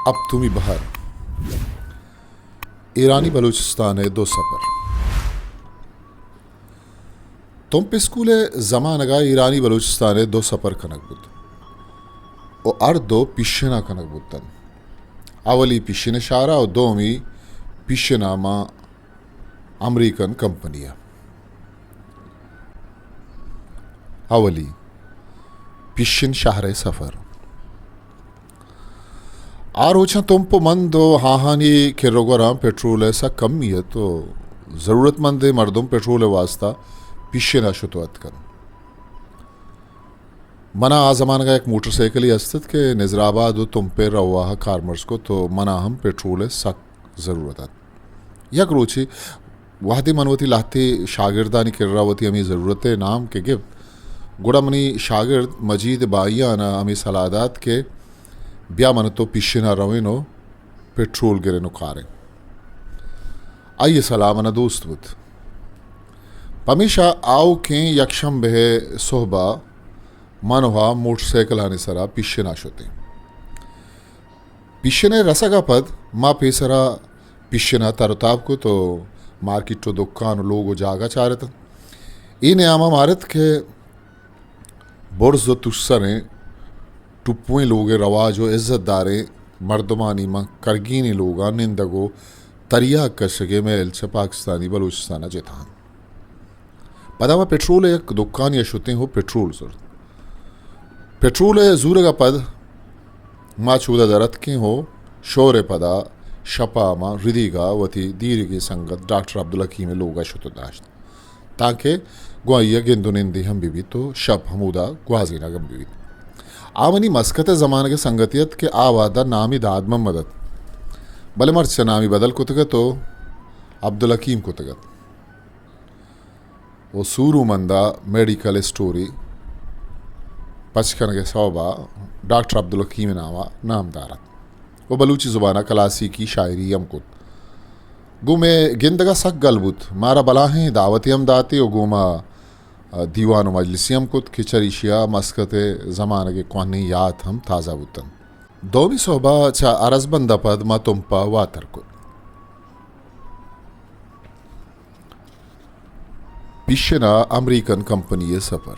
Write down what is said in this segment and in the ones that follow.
अब तुमी बहर ईरानी बलूचिस्तान है दो सफ़र तुम पे स्कूल जमानगा ईरानी बलूचिस्तान है दो सफ़र कनक बुद और अर्दो पिशना कनक बुतन अवली पिशन शारा और दोमी पिशनामा अमेरिकन कंपनिया अवली पिशन शहर सफ़र आरोचा तुम पो मन दो हाहानी के रोगोराम पेट्रोल ऐसा कम ही है तो ज़रूरतमंद मर्दों पेट्रोल वास्ता पीछे ना शुतवत कर मना आ ज़माना का एक मोटरसाइकिल ही अस्तित के निज़राबाद तुम पे रवा कारमर्स को तो मना हम पेट्रोल सख्त ज़रूरत है यक रोची वाहदी मनवती लाती शागिर्दानी किर्रावती हमें ज़रूरत नाम के गिफ्ट गुड़ा मनी शागिर्द मजीद बाइया ना हमें सलादात के ब्या मन तो पीछे ना रवेनो पेट्रोल गिरे नो कारें आइए सलाम ना दोस्त बुत पमेशा आओ के यक्षम बहे सोहबा मनोहा मोटरसाइकिल आने सरा पीछे ना शोते पीछे ने रसा का पद माँ पेसरा पीछे ना तारुताब को तो मार्केट तो दुकान लोग जागा चाह रहे थे इन आमा मारत के बोर्स दो तुस्सरे टुप्पुएं लोग रवाज और इज़्ज़तदारे मर्दमानी माँ करगीनी लोगा निंदगो तरिया कशगे में एल्च पाकिस्तानी बलूचिस्तान जेतान पदामा पेट्रोल एक दुकान या शुते हो पेट्रोल जरूर पेट्रोल जूर का पद माँ चूदा दरत के हो शोर पदा शपा माँ रिदिगा वती दीर की संगत डॉक्टर अब्दुल हकीम लोगा शुतो दाश्त ताकि ग्वाइया गेंदो निंदी हम भी तो शप हमूदा ग्वाजीना गम भी आवनी मस्कत ज़माने के संगतियत के आवादा नामी दाद में मदद भले मर्च से नामी बदल कुतगत तो अब्दुल हकीम कुतगत वो सूरू मंदा मेडिकल स्टोरी पचकन के सौबा डॉक्टर अब्दुल हकीम नामा नामदारा वो बलूची ज़ुबाना कलासी की शायरी यमकुत गो में गिंदगा सक गलबुत मारा बलाहें दावती हम दाते और गोमा दीवान मजलिसियम कुत खिचरिशिया मस्कत ज़माने के कौनी याद हम ताज़ा बुतन दो भी सोबा चा अरजबंदा पद मा तुम्पा वातर कुत पिशना अमेरिकन कंपनी ये सफ़र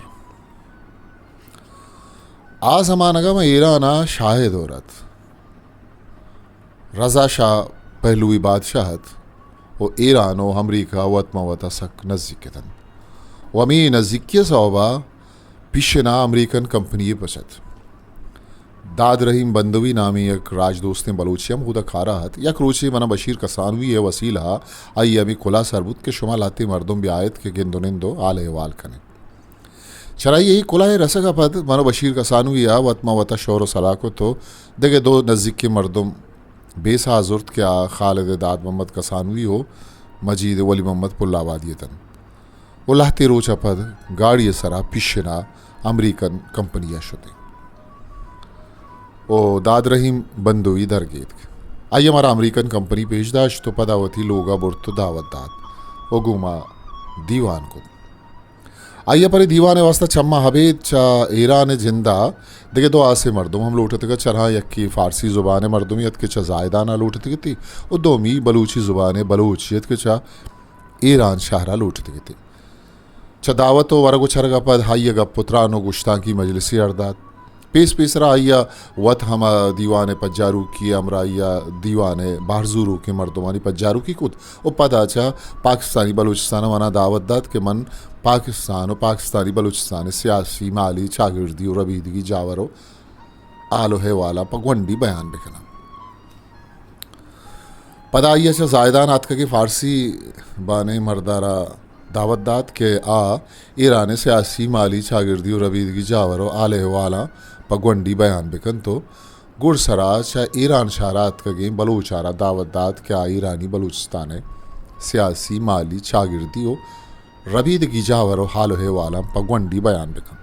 आ ज़माना का मैं ईराना शाहिद औरत रज़ा शाह पहलुई बादशाहत और ईरान और अमरीका वतमा वता सक नज़दीक तन वमी नज़दीकिया सौबा पिशना अमेरिकन कंपनी बचत दाद रहीम बंदवी नामी एक राजदोस्त बलूचियम खुदा खारा हत यक रोचे मना बशीर कसानवी है वसीला आई अभी खुला सरबुत के शुमा लाती मर्दुम ब्यायत के गिंदो निंदो आल हवाल कने चराई यही कुला है रसा का पद मनो बशीर कसानवी आ वतमा वता शोर सलाह को तो देखे दो नज़दीक के मर्दुम बेसा जुर्त क्या खालिद दाद मोहम्मद कसानवी हो मजीद वली मोहम्मद पुल्लाबादी तन वो लाते रोचा पद गाड़ी सरा पिशना अमेरिकन कंपनिया शुते ओ दाद रहीम बंदो इधर गेत आइए हमारा अमेरिकन कंपनी पेशदाश तो पदावती लोगा बुर्त दावत दाद ओ गुमा दीवान को आइए पर दीवान वास्ता चम्मा हबेद चा ईरान जिंदा देखे तो आसे मर्दुम हम लौटते का चरहा यक्की फ़ारसी ज़ुबान मर्दुमियत के चा जायदाना लौटते थी और दोमी बलूची ज़ुबान बलूचियत के चा ईरान शहरा लौटते थी चा दावत वरगो चरगा पद हाइया गप पुत्रानो गुश्ता की मजलिसी अर्दात पेस पेसरा आइया वत हम दीवाने पज्जारू की अमरा आइया दीवाने बारजूरू के मर्दमानी पज्जारू की कुत ओ पदा चा पाकिस्तानी बलूचिस्तान मना दावत दात के मन पाकिस्तान और पाकिस्तानी बलूचिस्तान सियासी माली चागिर्दी और रबीदगी जावरो आलो है वाला पगवंडी बयान बिखना पदा आइया चा जायदान आतका के फ़ारसी बाने मर्दारा दावत दात के आ ईरान सियासी माली चागिर्दी और रबीदगी जावरो आले वाला पगवंडी बयान बिकन तो गुड़ सरा चा ईरान शारात का गेम बलूचारा दावत दात के आ ईरानी बलूचिस्तान सियासी माली चागिर्दी हो रबीदगी जावरो हाल है वाला पगवंडी बयान बिकन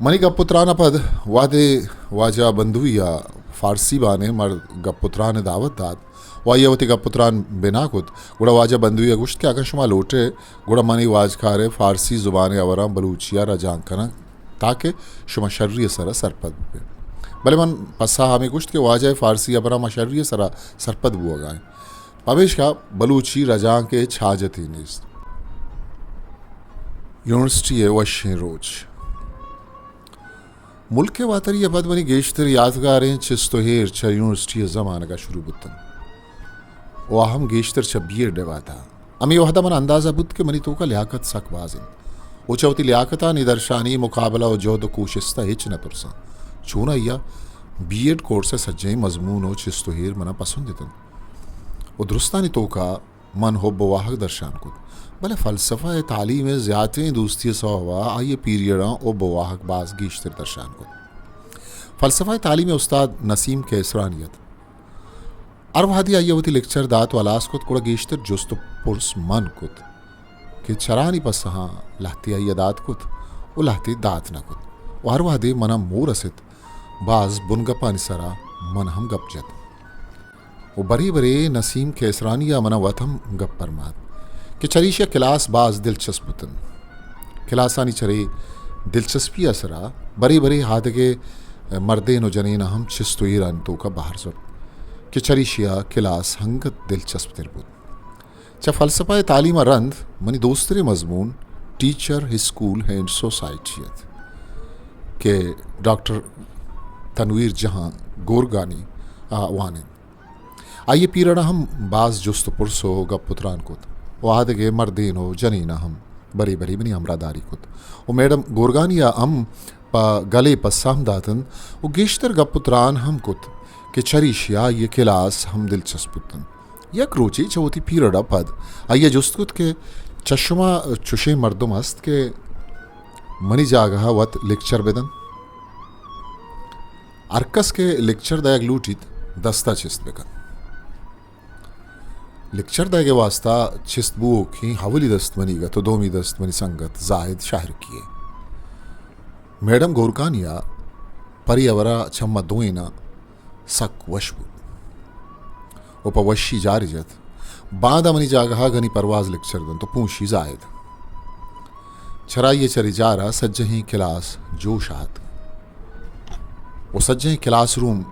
मनी गपुत्राना पद वादे वाजा बंधुया फ़ारसी बाने मर गपुत्रान दावत दात वायवती गपुत्रान बिना कुत गुड़ा वाजा बंधुया गुश्त के आकाशमा लोटे गुड़ा मनी वाज खारे फ़ारसी ज़ुबान अवरा बलूचिया रजांकना ताकि शुमा शर्री सर सरपद भले मन पस्सा हमें कुछ के वाजह फ़ारसी अपना मशर्री सरा सरपद बुआ गाए पवेश का बलूची रजा के छाजती नीस यूनिवर्सिटी वशें रोज मुल्क के वातरी अबद बनी गेशतर यादगारें चिस्तो हेर छ यूनिवर्सिटी ज़माना का शुरू बुतन वाहम गेशतर छ बीर डेवा था अमी वहदा मन अंदाज़ा बुत के मनी तो का लियाकत सक वाजिन उचवती लियाकता निदर्शानी मुकाबला और जोद कोशिस्ता हिच न तुरसा चूना या बीएड कोर्स सज्जे मजमून हो चिस्तो हेर मना पसंद वो दुरुस्तानी तो का मन हो बवाहक दर्शान को भले फ़लसफ़ा तालीम ज़्यादा दोस्ती सवा आइए पीरियड ओ बवाहक बाज गीश्तर दर्शान को फ़लसफ़ा तालीम उस्ताद नसीम केसरानियत अरवादी आइए वती लेक्चर दात वालास को कुड़ा गीश्तर जुस्त पुरस मन कुत कि चरानी पस हाँ लाती आइए दात कुत वो लाती दात न कुत अरवादी मना मोर असित बाज बुनगपा निसरा मन हम गप जत वो बरी बरे नसीम केसरानिया मना वथम गप परमात कि चरीशिया क्लास बाज दिलचस्पतन क्लासानी चरे दिलचस्पी असरा बरी बरी हाथ के मर्दे नो जने न हम चिस्तो ईरान तो का बाहर सब कि चरीशिया क्लास हंगत दिलचस्प तिरबुत च फ़लसफ़ा तालीम रंद मनी दोस्तरे मजमून टीचर स्कूल एंड सोसाइटियत के डॉक्टर तनवीर जहां गोरगानी वानिन आइए पीरना हम बाज जुस्त पुरसो गप पुत्रान कुत वाद के मर्दीन हो जनीना हम बरी बरी बनी हमरादारी कुत वो मैडम गोरगानिया हम गले पस्साम दातन वो गेश्तर गप पुत्रान हम कुत के चरीशिया ये क्लास हम दिलचस्पुतन यक रोची चौथी पीरडा पद आइए जुस्त कुत के चश्मा चुशे मर्दुम हस्त के मनी जागहा वत लेक्चर बेदन अरकस के लेक्चर दायक लूटित दस्ता चिस्त बेकन लेक्चर दागे वास्ता चिस्त बुओ की हवली दस्त मनीगा तो दोमी दस्त मनी संगत जाहिद शाहर किए मैडम गोरकानिया परियवरा छम्मा दोइना सक वशबु उपवशी जारिजत बादा मनी जागहा गनी परवाज लेक्चर दन तो पूछी जाहिद छराइये चरी जारा सज्जही क्लास जोशात वो सज्जही क्लास रूम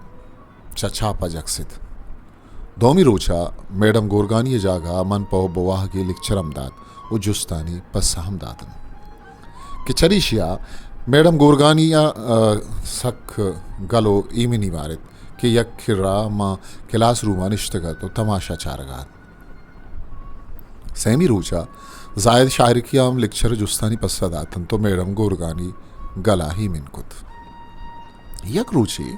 छापा जगसित दोमी रोचा मैडम गोरगानी जागा मन पो बवाह के लेक्चर अमदाद वो जुस्तानी पस्सा हमदादन कि चरीशिया मैडम गोरगानिया सक गलो ईमिनी वारित कि यक खिर्रा माँ क्लास रूम अनिश्तगत तो तमाशा चारगात सहमी रोचा जायद शायर की आम लेक्चर जुस्तानी पस्सा दातन तो मैडम गोरगानी गला ही मिनकुत यक रुचि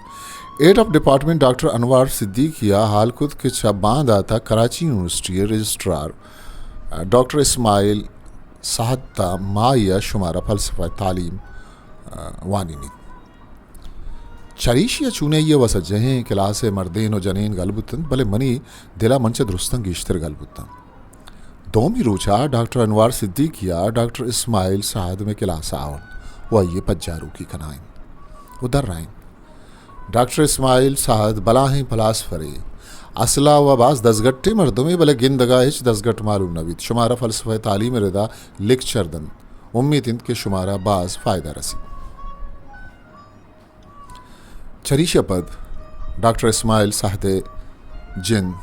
head of department doctor Anwar सिद्दीकिया हाल खुद के छबान दाता Karachi university registrar doctor Ismail साहता माया शुमारा फ़लसफ़ा तालीम वानिनी चरीशिया चूने ये वसजहें क्लास मर्देन व जनेन गलबुतन भले मनी दिला मंच दुरुस्तन गिश्तर गलबुतन दोमी रोचा डॉक्टर अनवार सिद्दीकिया डॉक्टर इस्माइल साहद में क्लास आवन वह ये पज्जारू की कनाइन उधर राइन डॉक्टर इस्माइल साहद बलाहें फलासफरे असला व बास दसगट्टे मर्दों में भले गिंदगा हिच दसगट मालूम नवीद शुमारा फ़लसफ़ा तालीम रदा लेक्चर दन उम्मीद इंद के शुमारा बास फ़ायदा रसी चरीशा पद डॉक्टर इस्माइल साहदे जिन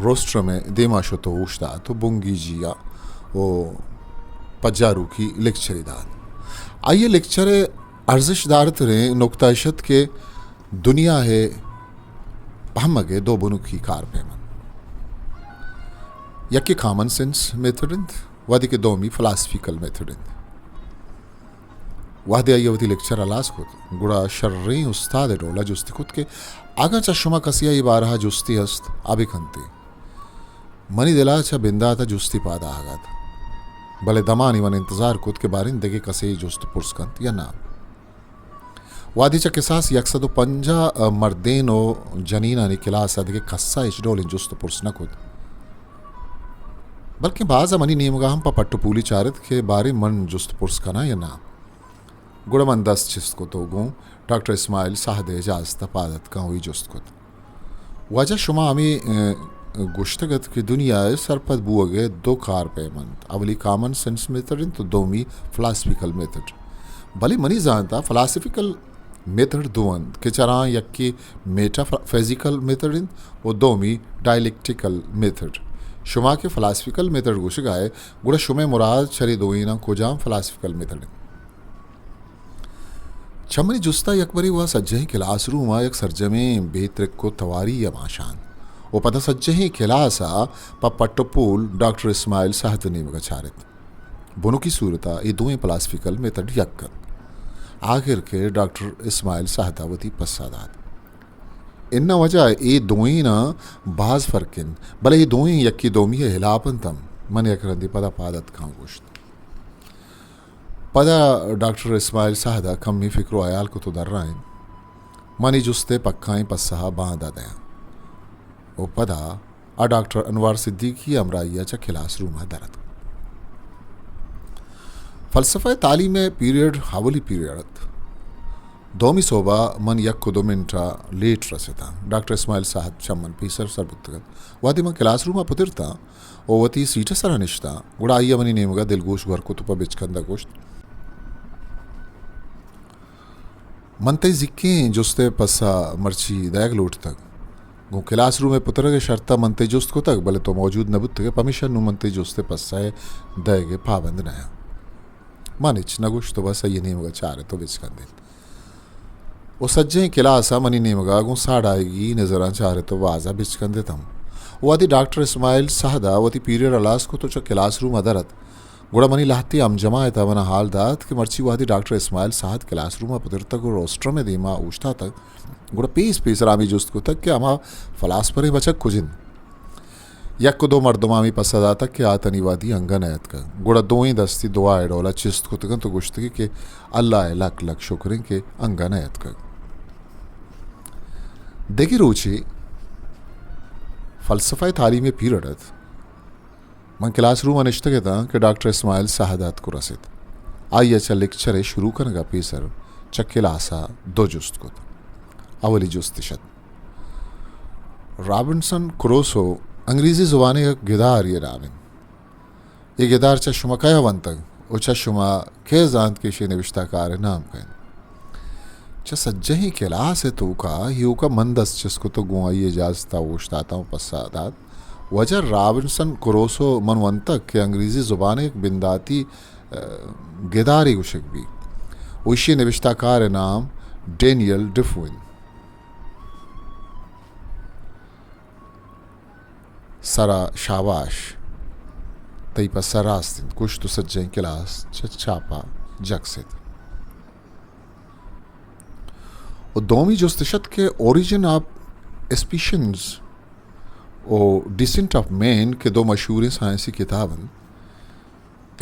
रोस्टर में देमा शतो उश्ता तो बुंगी जिया वो पज्जारू की लेक्चर दाद आइए लेक्चर अर्जिशदार तरें नुक्ताशत के दुनिया है पहमगे दो बुनुकी कार पेमन यकी कॉमन सेंस मेथडिंद वादी के दोमी फिलासफिकल मेथडिंद वादे आयवती लेक्चर अलास खुद गुड़ा शर्री उस्ताद डोला जुस्ती खुद के आगा चश्मा कसिया ये बारहा जुस्ती हस्त आबे खंती मनी दिला चा बिंदा था जुस्ती पादा आगात भले दमानी मन इंतजार खुद के बारिंदे के कसे जुस्त पुरस्कंत या ना वादीचा किसास यकसद पंजा मर्देनो जनीना ने किलास अदगे कस्सा इचडोल जुस्त पुरस न खुद बल्कि बाज़ मनी नियमगा हम पट्टू पूली चारित के बारे मन जुस्त पुरस कना या ना गुड़मन दस चिस्त को तो गूँ डॉक्टर इस्माइल साहदे जास्त पादत का हुई जुस्त खुद वजह शुमा हमें गुश्तगत की दुनिया सरपद बुअगे दो कार पेमंत अवली कॉमन सेंस मेथड तो दोमी फिलासफिकल मेथड भले मनी जानता फिलासफिकल मेथड दुवन के चरा यक्की मेटाफिजिकल मेथड और दोमी डायलेक्टिकल मेथड शुमा के फ़िलासफ़िकल मेथड गुश गाए गुड़ा शुमे मुराद शरी दोइना कुजाम फ़िलासफ़िकल मेथड चमनी जुस्ता यकबरी वह सज्जही क्लासरूम एक सरजमे बेतरक को तवारी या माशान वो पता सज्जही खिलासा पट्टपूल डॉक्टर इस्माइल साहतनी मगचारित बुनु की सूरता ये दोवें फ़िलासफ़िकल मेथड यक्कन आखिर के डॉक्टर इस्माइल साहतावती पसादात इन्ना वजह ये दोई ना बाज फर्किन भले ये दोई यक्की दोमी हिलापन तम मन यकरंदी पदा पादत खां गोश्त पदा डॉक्टर इस्माइल साहदा कम्मी फिक्रो आयाल को तो दर्राइन मनी जुस्ते पक्काई पस्सहा बांधा दया ओ पदा आ डॉक्टर अनवार सिद्दीकी अमराइया चा क्लासरूम दरत फ़लसफ़ा तालीम पीरियड हावली पीरियड दोमी सोबा मन यक्को 2 मिनटा लेट रसेता डॉक्टर इस्माइल साहब चमन पीसर सरबुत्तगत वादी मन क्लासरूम पुतिरता ओ वती सीट सर निश्ता गुड़ा आइया मनी नेमगा दिलगोश घर को तुपा बिचकंदा गोश्त मनते जिक्के जुस्ते पस्सा मर्ची दैग लोट तक गो क्लासरूम में पुत्र के शर्ता मनते जुस्त को तक भले तो मौजूद नबुत के परमिशन नु मनते जुस्ते पस्सा है दैगे पाबंद नया मानिच नगुश तो बस ये नेमगा चारे तो बिचकंदे वो सज्जे क्लासा मनी नेमगा गो साड़ाएगी नजरा चारे तो वाजा बिचकंदे तम वादी डॉक्टर इस्माइल साहदा वती पीरियड अलास को तो क्लासरूम अदरत गुड़ा मनी लाती अम जमा था मना हाल दात कि मर्ची वादी डॉक्टर इस्माइल साहद क्लासरूम पुतर तक रोस्टर में दीमा उछता तक गुड़ा पीस रामी जुस्त को तक कि अमा फलासफरे बचक कुजिन यक को 2 मर्दमामी पसदा तक कि आतनीवादी अंगन आयत का गुड़ा 2 ही दस्ती दुआ डोला चिस्त को तक तो गुश्तगी के अल्लाह लक लक शुक्रिन के अंगन आयत का देखी रुचि फ़लसफ़ा तालीम पीरियड मन क्लासरूम अनिश्त के था कि डॉक्टर इस्माइल साहदात को रसित आइए चा लेक्चर शुरू करने पीसर चक्लासा 2 जुस्त को अवली जुस्तिशत रॉबिन्सन क्रूसो अंग्रेज़ी ज़ुबानी का गिदार ये राविन ये गिदार चा शुमा कया वन तक उचा शुमा के जानत के शे निविष्टाकार नाम कहें चा सज्जही क्लास है तो का ही का मंदस जिसको तो गुआई इजाजता वोश्ताता हूँ पसादात वजह रॉबिन्सन क्रूसो मनवंतक के अंग्रेज़ी ज़ुबान एक बिंदाती गिदारी उशक भी उशी निविष्टाकार नाम डेनियल डिफविन सरा शाबाश तई पर सरास्तिन कुछ तो सज्जै क्लास छापा जगसित और दोमी जुस्तशत के ओरिजिन ऑफ स्पीशीज और डिसेंट ऑफ मैन के 2 मशहूर साइंसी किताबन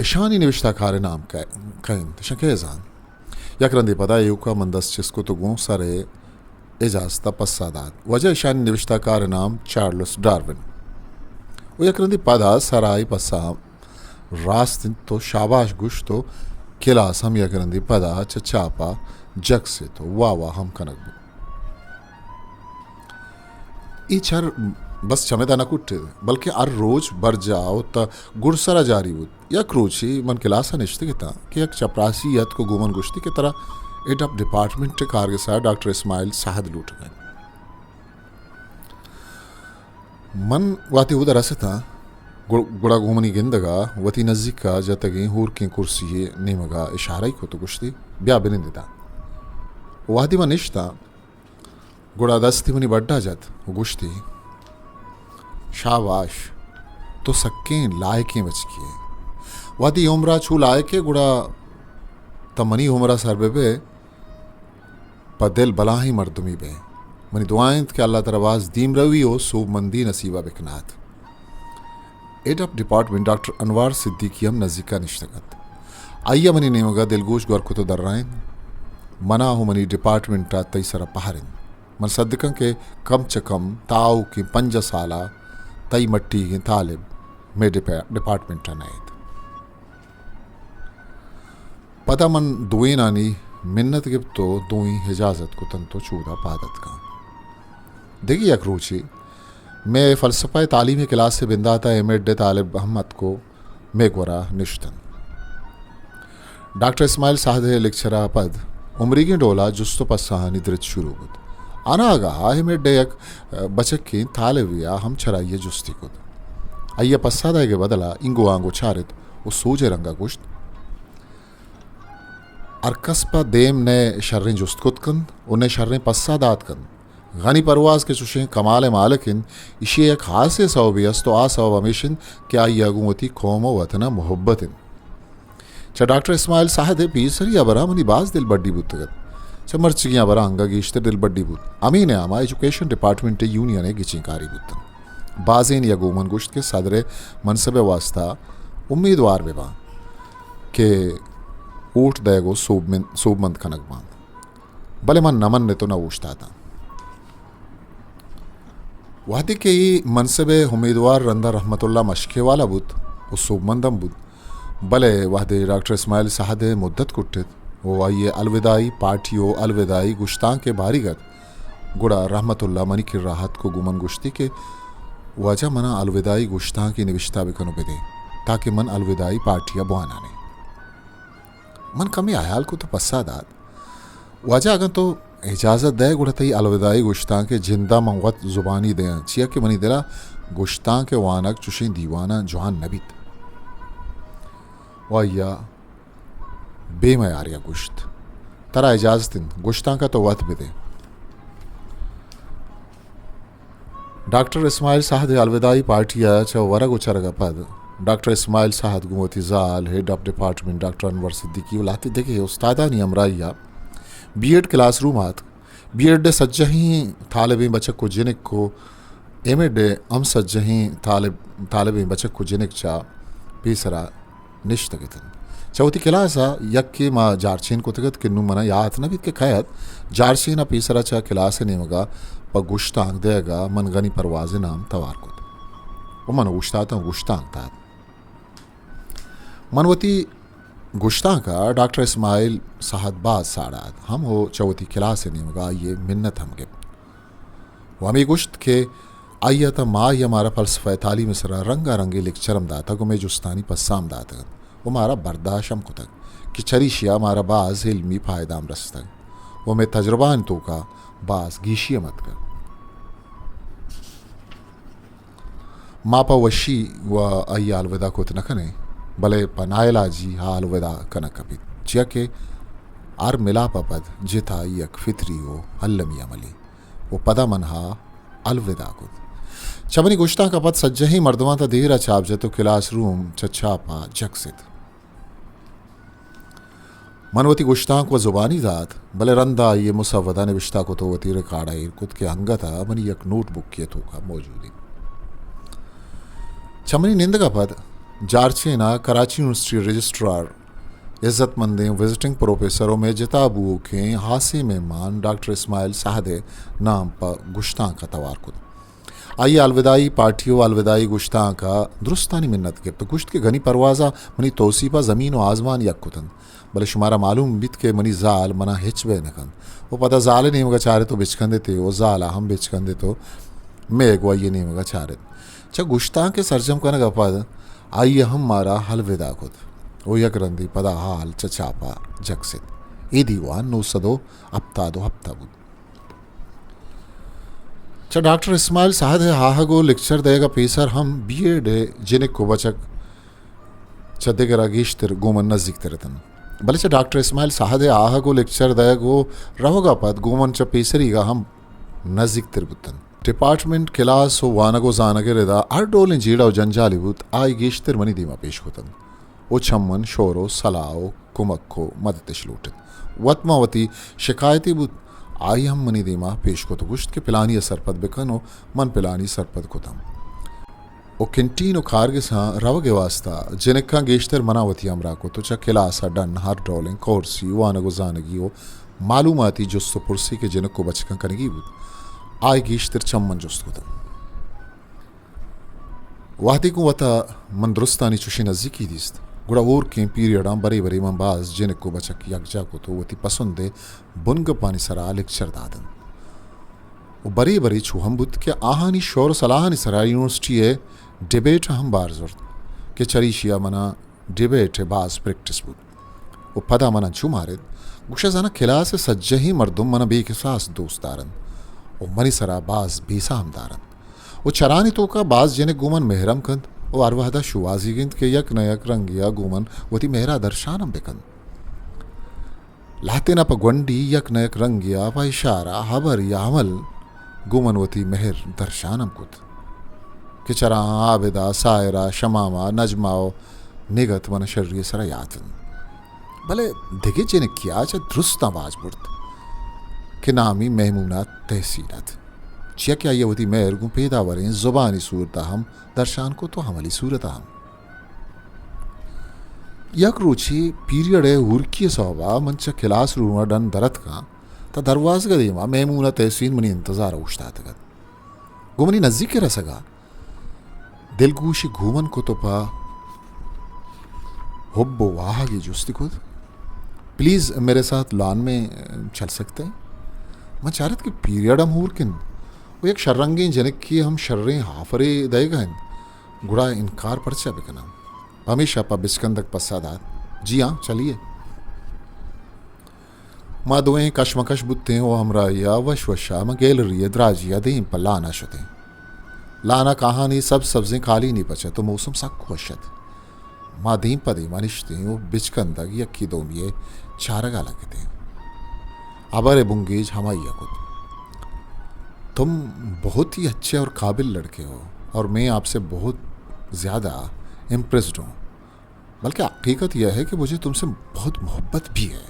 ईशानी निविष्टाकार नाम कहें शकेजान यकरंदी पता युका मंदस जिसको तो गो सारे इजाजता पसादात वजह ईशानी निविष्टाकार नाम चार्ल्स डार्विन वो यकरंदी पदा सराय पसा रास्तिन तो शाबाश गुश तो किलास हम यकरंदी पदा चापा जग से तो वाह हम कनक ई चर बस चमेदा न कुट्टे बल्कि अर रोज बर जाओ त गुड़सरा जारी हो या क्रोची मन क्लासा निश्चित था कि एक चपरासी यत को गुमन गुश्ती की तरह एड ऑफ डिपार्टमेंट के कार के साथ डॉक्टर इस्माइल साहद लूट गए मन वाती उधर ऐसे था गुड़ा घूमनी गिंदगा वती नज़दीक का जतगी हूर की कुर्सी नीमगा इशारा ही को तो कुश्ती ब्या बिन देता वादी में निश्ता गुड़ा दस्ती मनी बड्डा जत गुश्ती शाबाश तो सक्कें लायकें बचकी वादी उमरा छू लायके गुड़ा तमनी उमरा सर बे पदिल बला ही मर्दमी बे मनी दुआएं के अल्लाह तरवाज दीम रवी हो सूब मंदी नसीबा बिकनात एड ऑफ डिपार्टमेंट डॉक्टर अनवार सिद्दीकी हम नज़ीका निश्तगत आइया मनी नेमगा दिलगोश गौर को तो दर्राइन मना हो मनी डिपार्टमेंट तई सर पहारिन मन सदकं के कम च कम ताऊ की 5 साला तई मट्टी की तालिब में डिपार्टमेंट नायत पता मन दुई नानी मिन्नत गिब तो दुई हिजाजत को तन तो चूदा पादत का देखिए अक्रूची मैं फ़लसफ़ा तालीम क्लास से बिंदाता एमएड तालिब अहमद को मेगवरा निश्तन डॉक्टर इस्माइल साहद लेक्चरा पद उमरीगी डोला जुस्तो पस्सा निद्रित शुरू बुद अनागा हमें डेक बचक की तालेविया हम चराइये जुस्ती कुद अय्य पस्सादा के बदला इंगो आंगो चारित वो सूजे रंगा गुश्त अरकस्पा देम ने शर्रें जुस्त कुद कन उन्हें शर्रें पस्सादात कन गनी परवाज के चुशें कमाल मालकिन इशी एक हासे सौबियस तो आ सौ हमेशन क्या यगुमती खोमो वतना मोहब्बतिन चा डॉक्टर इस्माइल साहद पीसरी अबरा मनी बाज दिल बड्डी बुतगत चा मर्चियां बरा अंगा गीश्ते दिल बड्डी बुत अमीन आमा एजुकेशन डिपार्टमेंट यूनियन गिचिंकारी बुतन बाजेन यगुमन गुश्त के सदर मनसब वास्ता उम्मीदवार बेबा के ऊट दयगो सूबमंद खनक बांध भले मन नमन ने तो न ऊछता था वादी के ही मनसबे उम्मीदवार रंदा रहमतुल्ला मशके वाला बुत उस सूबमंदम बुत भले वादे डॉक्टर इस्माइल साहद मुद्दत कुट्टित वो आइए अलविदाई पार्टियों अलविदाई गुश्तां के बारीगत गुड़ा रहमतुल्ला मनी की राहत को गुमन गुश्ती के वजह मना अलविदाई गुश्तां की निविश्ता बिकनो बेदे ताकि मन अलविदाई पार्टियाँ बुआना ने मन कमी आयाल को तो पस्सा दाद वजह अगर तो इजाज़त दे गुड़तई अलविदाई गुश्तां के जिंदा मंगवत ज़ुबानी दें चिया के मनी दिला गुश्तां के वानक चुशें दीवाना जहान नबित वाया बेमयारिया गुश्त तरा इजाज़तिन गुश्तां का तो वत बिदे डॉक्टर इस्माइल साहद अलविदाई पार्टिया च वरग उचरगा पद डॉक्टर इस्माइल साहद गुमती ज़ाल head of department doctor Anwar Siddiqui लाती देखे उस्तादा नी अमराइया बीएड क्लासरूम आत बीएड सज्जही तालिबी बचक को जिनिक को एमएड अम सज्जही तालिबी बचक को जिनिक चा पीसरा निश्तगितन चौथी क्लासा यक्की मा जारचीन को तगत किन्नु मना यात नबित के खैत जारचीन पीसरा चा क्लास नेमगा प गुश्तांग देगा मन गनी परवाज नाम तवार को वो मन गुश्ताता गुश्तांग ता मनवती गुश्तां का डॉक्टर इस्माइल साहद बाज साड़ात हम हो चौथी क्लास नेमगा ये मिन्नत हम गे वामी गुश्त के आइया था माँ या हमारा फलसफा तालीम सरा रंगा रंगी लेक्चरम दाता को मैं जुस्तानी पस्साम दाता वो मारा बर्दाशम को तक कि चरीशिया मारा बाज इल्मी फ़ायदाम रस्तक वो मैं तजुर्बान तो का बाज गीशिया मत कर मापा वशी व अय्या अलविदा को तनकने भले पनायला जी हा अलविदा कनक अभी चिया के आर मिला पद जिता यक फित्री हो अल्लमी अमली वो पदा मनहा अलविदा को चमनी गुश्ता का पद सज्जा ही मर्दवा था देरा छाप जतो क्लासरूम चच्छापा जगसित मनवती गुश्ता को जुबानी दात भले रंदा ये मुसवदा ने विश्ता को तो वती रिकार्ड आई खुद के अंगा था मनी एक नोटबुक किए तो का मौजूदी चमनी निंद का पद जारचेना कराची यूनिवर्सिटी रजिस्ट्रार इज़्ज़तमंदें विजिटिंग प्रोफेसरों में जिताबू के हासे मेहमान डॉक्टर इस्माइल साहदे नाम पर गुश्तां का तवार खुद आइए अलविदाई पार्टियों अलविदाई गुश्तां का दुरुस्तानी मिन्नत के तो गुश्त के घनी परवाजा मनी तोसीपा ज़मीन व आज़मान यकुतन भले शुमारा मालूम बित के मनी ज़ाल मना हिचबे नकन वो पता ज़ाले नहीं मगा चारे तो बिचकंदे थे वो ज़ाला हम बिचकंदे तो मैं एक ये नहीं मगा चारे चा गुश्तां के सरजम का नगा पद आइए हम मारा हलविदा खुद वो यक रंदी पदा हाल चचापा जगसित ए दीवान नो सदो अपता दो हफ्ता बुद चा डॉक्टर इस्माइल साहद है हाहगो लेक्चर देगा पेसर हम बीएड जिनिक को बचक चदे के रागीश्तर गोमन नजदीक तरतन भले चा डॉक्टर इस्माइल साहद है आहगो लेक्चर देगो रहोगा पद गोमन चा पेसरीगा हम नजदीक तिरबुतन डिपार्टमेंट क्लास हो वानगो जानगे रेदा हर डोल जीड़ा जंजाली बुत आई गीश्तर मनी दीमा पेश होतन ओ छम्मन शोरो सलाओ कुमक्को मदतिश लूटन वतमावती शिकायती बुत आई हम मनी दीमा पेश को तो गुश्त के पिलानी सरपद बिकनो मन पिलानी सरपद को तम ओ किंटीनो खारगे सा रवगे वास्ता जिनका गेश्तर मनावती अमरा को तो चा क्लासा डन हर डोलिंग कोर्सी वानगो जानगी हो मालूमाती जुस्तो पुरसी के जिनक को बचकन करेगी बुत आई गेश्तर चम्मन जुस्त को तम वाहदी को वता मन दुरुस्तानी चुशी नजदीकी दिस्त गुड़ा और के पीरियड बरी बरी मंबाज जिनक को बचक यकजा को तो वती पसंदे बुनग पानी सरा लेक्चर दादन वो बरी बरी छू हम बुत के आहानी शोर सलाहानी सरा यूनिवर्सिटी है डिबेट हम बार जरूरत के चरीशिया मना डिबेट है बाज प्रैक्टिस बुत वो पदा मना छू मारे गुशा जाना खिला से सज्ज ही मर्दुम मन बेकिसास दोस्तारन ओ मनी सरा बाज बेसाम दारन वो चरानी तो का बाज जने गुमन मेहरम कंद ओ अरवादा शुवाजी गिंद के यक नयक रंगिया गुमन वती मेहरा दर्शानम बेकंद लाते ना पगवंडी यक नयक रंगिया पा इशारा हबर या अमल गुमन वती मेहर दर्शानम कुत कि चरा आबिदा सायरा शमामा नजमाओ निगत मन शर्री सरा यातन भले दिगे जेने किया चा दुरुस्त आवाज बुर्द कि नामी महमूना तहसीनत चिया क्या ये होती मेहर गु पैदावरें जुबानी सूरत हम दर्शान को तो हमली सूरत हम यक रुचि पीरियड है उर्की सौबा मंच खिलास रूमा डन दरत का ता दरवाज का देमा महमूना तहसीन मनी इंतजार उश्ता तगत गुमनी नजदीक के रसगा दिलगूशी घूमन को तो पा हुब्बो वाह की जुस्ती खुद प्लीज़ मेरे साथ लॉन में चल सकते हैं मैं चाहत कि पीरियड हम हूर किन वो एक शर्रंगी जनक की हम शर्रें हाफरे देगा इन गुड़ा इनकार पर चा बिकना हमेशा पा बिस्कंदक पसादात जी हाँ चलिए माँ दुएं कशमकश बुत्ते वो हमरा या वशवशा म गैलरी द्राजिया दें पर लाना शुते लाना कहानी सब सब्जें खाली नहीं बचा तो मौसम सा खुशत माँ दीम पदे मनिश्ते वो बिचकंदक यक्की दोमिये चारगा लगते अबर बुंगेज हमाइया खुद तुम बहुत ही अच्छे और काबिल लड़के हो और मैं आपसे बहुत ज़्यादा इम्प्रेस्ड हूँ बल्कि हकीकत यह है कि मुझे तुमसे बहुत मोहब्बत भी है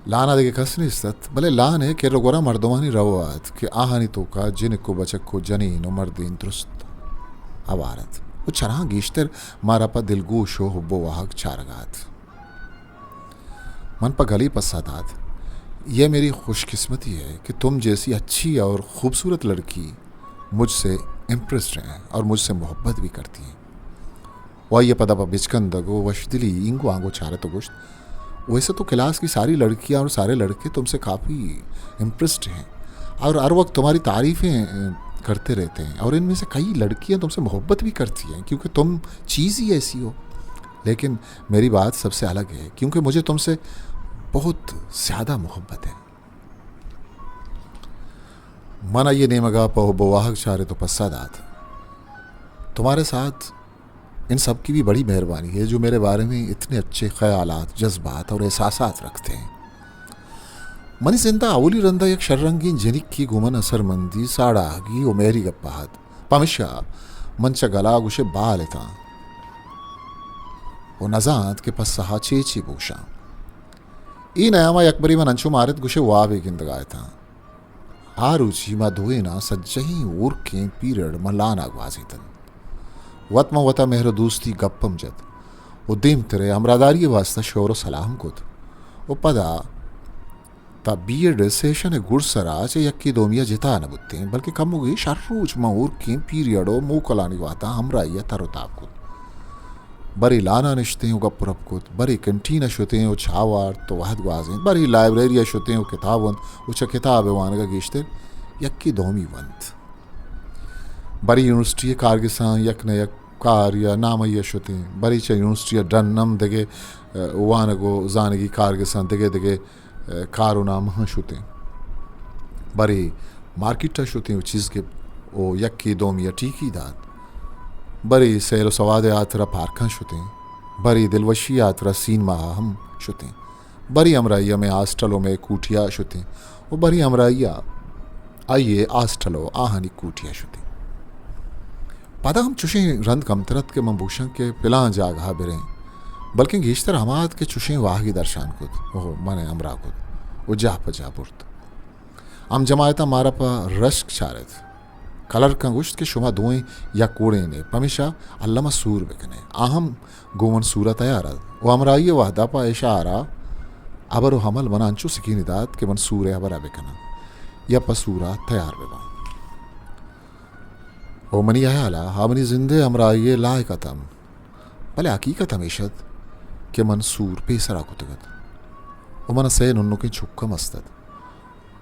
लाना देखे कसनी इस्तत भले लान है कि रोगोरा मर्दमानी रवात कि आहानी तो का जिन को बचक को जनीन और मर्दीन दुरुस्त अवारत वो चरा गीश्तर मारा पा दिलगोश हो हुब्बो वाहक चारगात मन पा गली पसादात यह मेरी खुशकिस्मती है कि तुम जैसी अच्छी और ख़ूबसूरत लड़की मुझसे इम्प्रेस्ड हैं और मुझसे मोहब्बत भी करती हैं वह ये पदा पा बिचकंदगो वशदिली इंगो आंगो चारे तो गोश्त वैसे तो क्लास की सारी लड़कियां और सारे लड़के तुमसे काफ़ी इम्प्रेस्ड हैं और हर वक्त तुम्हारी तारीफ़ें करते रहते हैं और इनमें से कई लड़कियां तुमसे मोहब्बत भी करती हैं क्योंकि तुम चीज़ ही ऐसी हो लेकिन मेरी बात सबसे अलग है क्योंकि मुझे तुमसे बहुत ज़्यादा मोहब्बत है मना ये नेमगा पहो बवाहक चारे तो पसादात तुम्हारे साथ इन सब की भी बड़ी मेहरबानी है जो मेरे बारे में इतने अच्छे ख्यालात जज्बात और एहसासात रखते हैं मनी जिंदा अवली रंदा एक शर्रंगीन जनिक की गुमन असरमंदी साड़ागी ओ मेरी गप्पाहत पमिशा मंच गला गुशे बा लेता वो नजात के पस सहा चेची पूछा ई नयामा यकबरी मन अंशु मारत गुशे वावे गिंदगाए था आ रुचि मा धोए ना सज्जही ऊर के पीरियड मलान आगवाजी तन वतमा वता मेहर दोस्ती गप्पम जत वो देम तेरे अमरादारी वास्ता शोर सलाम कुत वो पदा ता बीएड सेशन गुड़ सराज यक्की दोमिया जिता न बुत्ते बल्कि कम हो गई शारूच मऊर के पीरियडो मुँह कलानी वाता हमरा या तरोताब कुत बरी लाना निश्ते हो गपुरप कुत बरी कंटीना शुते हो छावार तो वहद ग्वाजें बरी लाइब्रेरिया शुते हो किताबन उच्च किताब वानगा गिश्ते यक्की दोमी वंत बरी यूनिवर्सिटी कारगिसान यक न यक कार या नाम शुते बरी च यूनिवर्सिटी डन्नम दगे वानगो जानगी कारगिसान दगे दगे कारो नाम शुते बरी मार्केट शुते हो चीज़ के ओ यक्की दोमी ठीकी दात बरी सैरो सवाद यात्रा पार्खा शुते बरी दिलवशी यात्रा सीन माह हम शुते बरी अमराइया में आस्टलों में कूटिया शुते वो बरी अमराइया आइए आस्टलो आहानी कूटिया शुते पता हम चुशे रंद कमतरत के मभूषण के पिला जागा बिरें बल्कि घीश्तर हमाद के चुशे वाह की दर्शान कुद ओह मने अमरा कुद उजा पजा बुर्द हम जमायता मारा पा रश्क चारत कलर का गुश्त के शुमा धुएं या कूड़े ने पमिशा अल्लामा सूर बेकने आहम गोवन सूरत तैयार वो हमराइये वाहदा पा इशारा अबर हमल मन अंचु सिकी निदात के मन सूर अबर बेकना या पसूरा तैयार बेबा ओ मनी आला हमनी जिंदे हमराइये लायकतम भले हकीकत हमेशत के मन सूर पेसरा कुतगत ओ मन से नुन्नु के छुक्का मस्तत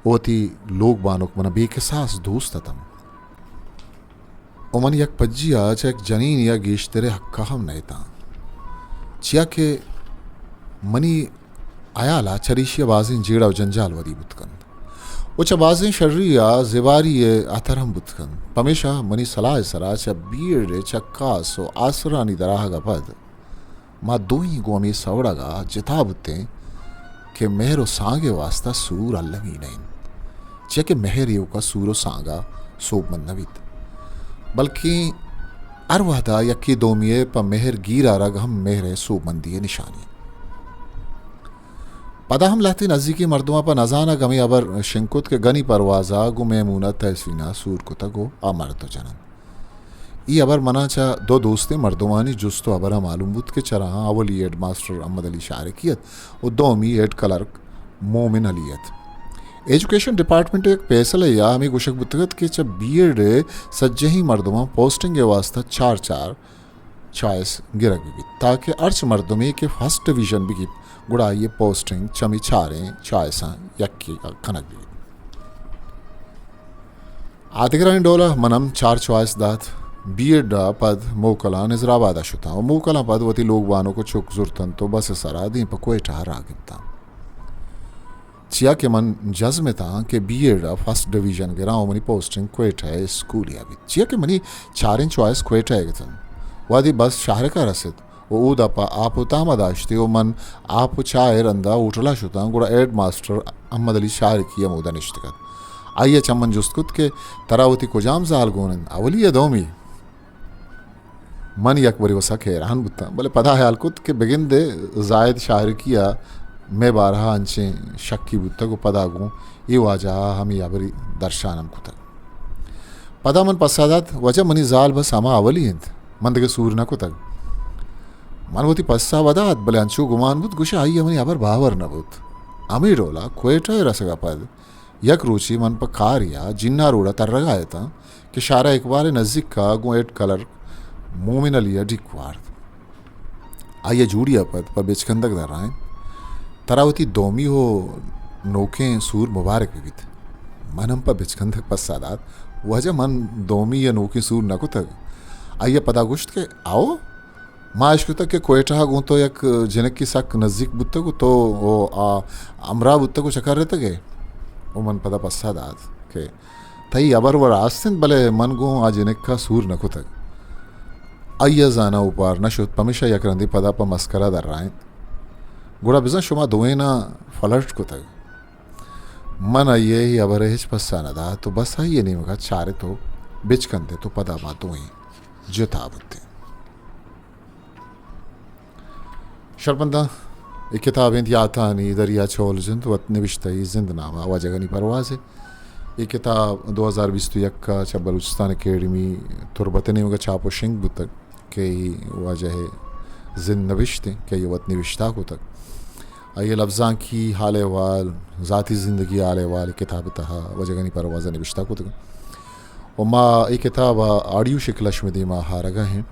ओती लोग बानुक मन बेकसास दोस्ततम ओमन यक पज्जिया च एक जनीन या गेश तेरे हक्का हम नहीं था चिया के मनी आयाला चरीशिया बाजिन जीड़ा जंजाल वदी बुतकन उच बाजिन शर्रिया जिवारी अथरम बुतकन पमेशा मनी सलाह सरा च बीड़ चक्कासो आसरानी दराहगा पद मा दोई गोमी सवड़गा जिता बुते के मेहरो सांगे वास्ता सूर अल्लवी नहीं चेके मेहरियो का सूरो सांगा सोब मनवित बल्कि अरवादा यक्की दोमिये प मेहर गीरा रग हम मेहरे सोब मंदिये निशानी पदा हम लाती नज़दीकी मर्दुमा पर नजाना गमी अबर शिंकुत के गनी परवाजा गु मेमूना तहसीना सूर को तगो अमर तो जनन ई अबर मना चा दो दोस्ते मर्दुमानी जुस्तो अबर मालूम बुत के चरा अवली एड मास्टर अहमद अली शारिकियत और दोमी एड क्लर्क मोमिन अलियत एजुकेशन डिपार्टमेंट एक पैसल या हमें गुशक बुतगत के च बीएड सज्जे ही मर्दुमा पोस्टिंग के वास्ता चार चॉइस गिरक भी ताकि अर्च मर्दुमे के फर्स्ट डिवीजन भी गुड़ा ये पोस्टिंग चमी चारें चॉइसा यक्की का खनक भी आतिग्राइन डोला मनम चार चॉइस दात बीएड पद मोकला निजराबाद शुता और मोकला पद वती लोग वानों को चुक जुर्तन तो बस सरा दी पकोए ठहर आगिता चिया के मन जज्म था कि बीएड फर्स्ट डिवीजन के राव मनी पोस्टिंग क्वेट है स्कूल या भी चिया के मनी चारें चॉइस क्वेट है गतन वादी बस शहर का रसिद वो ऊदपा आप तामदाश्ती वो मन आप चाय रंदा उठला शुता गुड़ा एड मास्टर अहमद अली शार की मोदा निश्चित आइए चमन जुस्तकुत के तरावती को जाम जाल गोनन अवली दोमी मन यकबरी वसा के रहन बुत्ता बोले पदा है अलकुत के बिगिन दे जायद शायर किया मैं बारहा अंचे शक्की बुत्ता को पदा गूँ ये वाजा हम याबरी दर्शानम कुता पदा मन पसादात वजह मनी जाल बस आमा अवली हिंद मंद के सूर न कुतक मनवती पस्सा वदात बले अंशु गुमान बुत गुशा आई मनी अबर बावर न बुत अमी डोला क्वेटा रसगा पद यक रुचि मन पर कार्या जिन्ना रोड़ा तरगा था कि शारा एक बार नज़दीक का गो एट कलर मोमिन अलिया डिक्वार आइए जूड़िया पद पर बेचकंदक दराएं तरावती दोमी हो नोके सूर मुबारक विविध मनम पर बेचकंदक पश्चादात वजह मन दोमी या नोके सूर नको तक आइए पदा गुश्त के आओ माँ इश्क तक के कोयटा गूँ तो यक जनक की सक नज़दीक बुत्ता को तो वो अमरा बुत्ता को चकर रहते गए वो मन पदा पश्चादात के तई अबर वर आस्तिन भले मन गो आ जनक का सूर नको तक आइया जाना ऊपर नशुत पमिशा यक रंदी पदा पर मस्करा दर राएं गुड़ा बिजन शुमा दुए ना फलर्ट को तक मन आइए ही अबर हिच पस्साना दा तो बस आइए नहीं मगा चारे तो बिचकंदे तो पदा मा दुए जुता बुत्ते शर्पंदा एक किताब इंत यातानी दरिया छोल जिंद वत निविश्तई जिंदनामा वाजगनी परवाज़ है ये किताब 2021 का चा बलूचिस्तान अकेडमी तुरबतने मगा छापो शिंग बुतक के वाजह जिंद नविश्ते के ये वत निविश्ता को तक ये लफ्ज़ां की हाल वाल ज़ाती ज़िंदगी हाल वाल किताब तहा वजगनी परवाज़ निविश्ता को तक और माँ ये किताब ऑडियो शिकलश में दी माँ हारगा हैं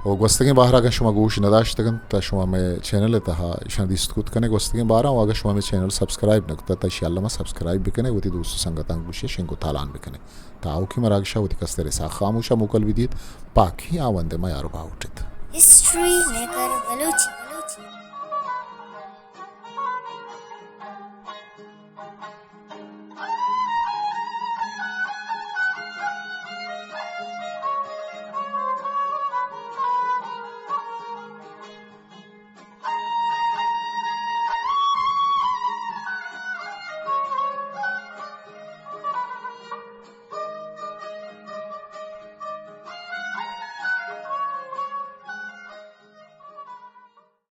और गोस्तगे बाहर अगर शुमा गोश नदाश्त तगन तशुमा में चैनल तहा ईशान दिस्तकुत कने गोस्तगे बाहर अगर शुमा में चैनल सब्सक्राइब नकता तशाल्ला में सब्सक्राइब भी कने वती दोस्त संगत अंगुशे शिंको तालान भी कने ताऊ की मरागशा वती कस्तरे सा खामोशा मुकल विदित पाखी आवंदे में यारो बाउटित हिस्ट्री मेकर बलूची